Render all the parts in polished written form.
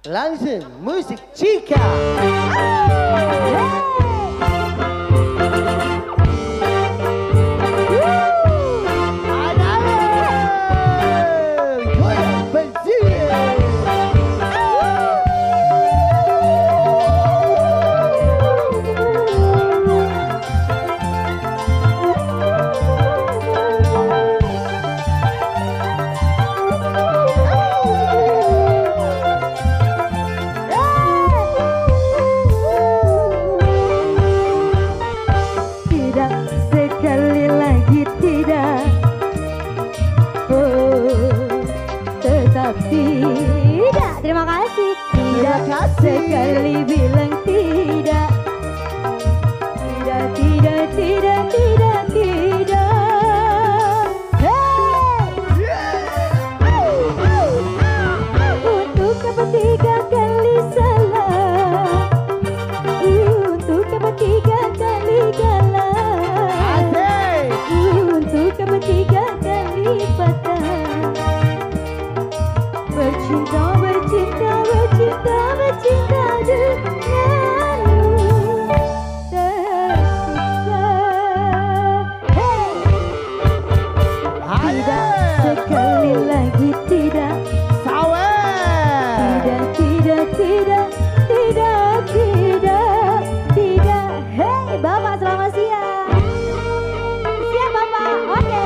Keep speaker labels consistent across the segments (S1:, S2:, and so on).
S1: Langsung musik Cika.
S2: Tidak, terima kasih. Tidak, sekali bilang tidak. Tidak, tidak, tidak, tidak, tidak. Untuk ketiga kali salah, untuk ketiga kali galau, untuk ketiga kali patah. Bercinta, bercinta, bercinta, bercinta denganmu tersiksa. Tidak, sekali lagi tidak. Tidak, tidak, tidak, tidak, tidak, tidak. Hei, Bapak selamat siang. Siang Bapak, oke.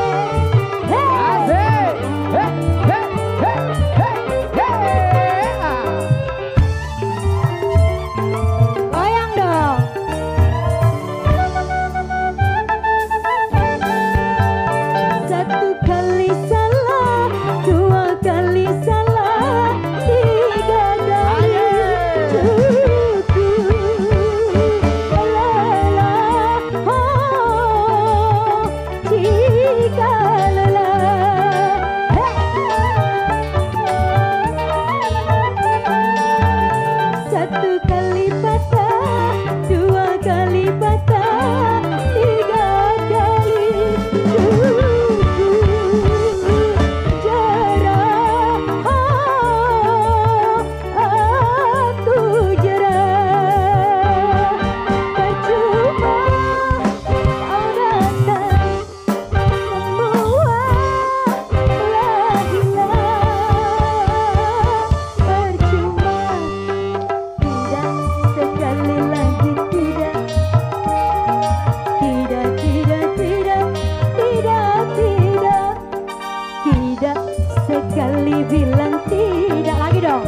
S2: Sekali bilang tidak lagi dong.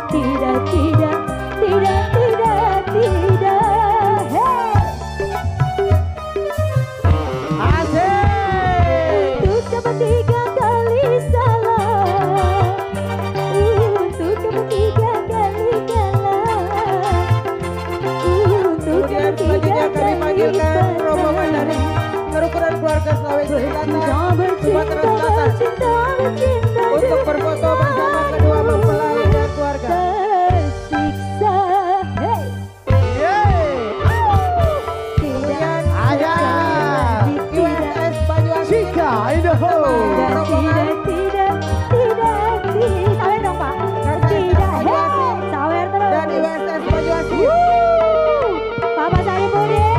S2: Tidak, tidak, tidak, tidak, tidak. Hey. Asik. Untuk ketiga kali salah, untuk ketiga kali galau, untuk ketiga kali panggilkan rombongan dari kerukunan keluarga Sulawesi Selatan, Sumatera Selatan, untuk berfoto bersama kedua mempelai dan keluarga. Tersiksa, hey. Kemudian ada USS Banyuwangi Cika in the home. Tidak, tidak, tidak, tidak. Sawer dong Pak. Tidak, hey. Sawer terus. Dan USS Banyuwangi. Bapak Saripudin.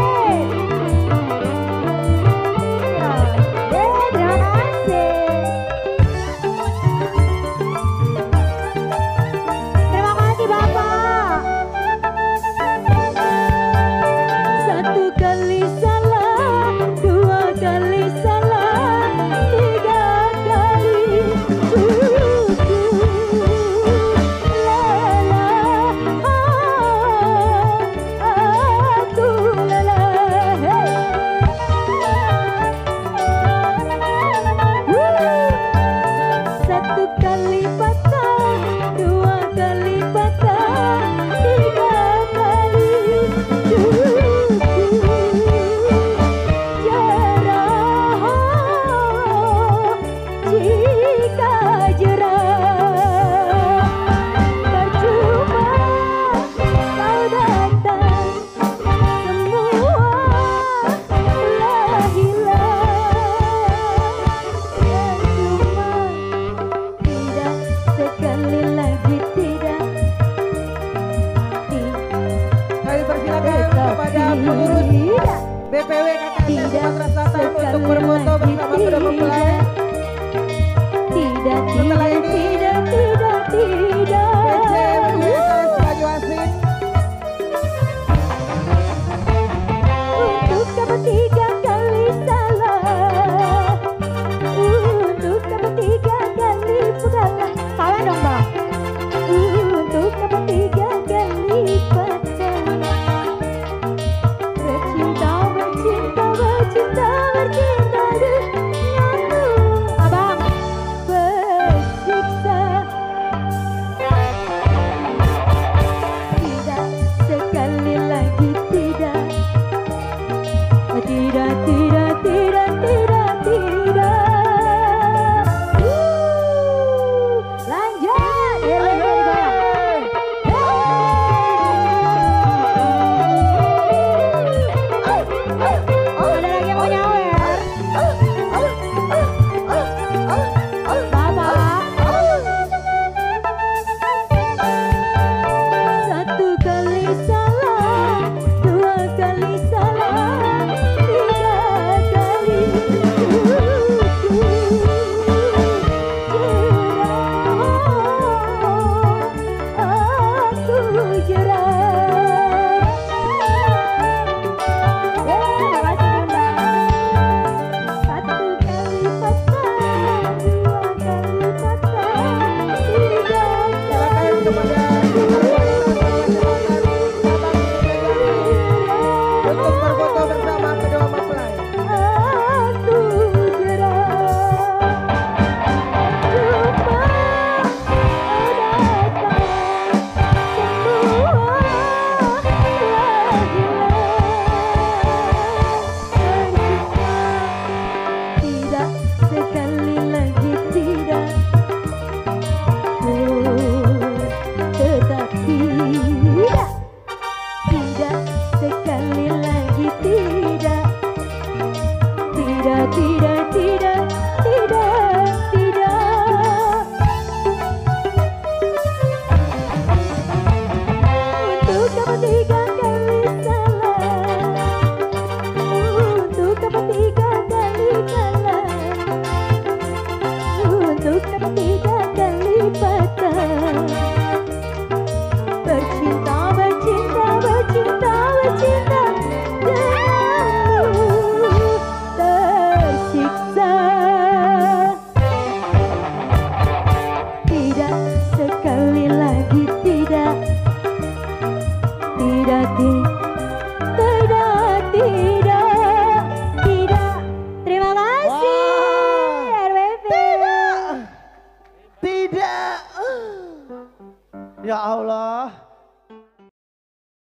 S1: Ya Allah.